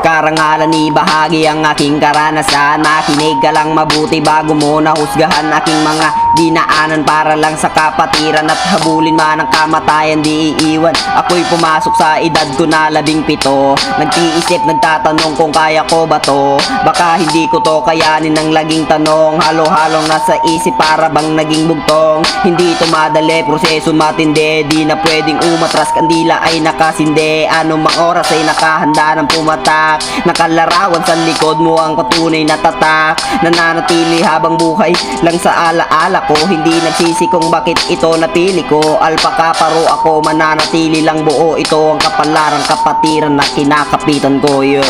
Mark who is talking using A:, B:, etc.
A: Karangalan ibahagi ang aking karanasan. Makinig ka lang mabuti bago mo nahusgahan aking mga dinaanan. Para lang sa kapatiran at habulin man ang kamatayan di iiwan. Ako'y pumasok sa edad ko na 17. Nagtiisip, nagtatanong kung kaya ko ba to. Baka hindi ko to kayanin ang laging tanong. Halo-halong nasa isip para bang naging bugtong. Hindi to madali, proseso matindi. Di na pwedeng umatras, kandila ay nakasindi. Anumang oras ay nakahanda ng pumatak. Nakalarawan sa likod mo ang patunay na tatak. Nananatili habang buhay lang sa alaala ko. Hindi nagsisi kung bakit ito napili ko. Alpaka paro ako, mananatili lang buo. Ito ang kapalarang kapatiran na kinakapitan ko, yo.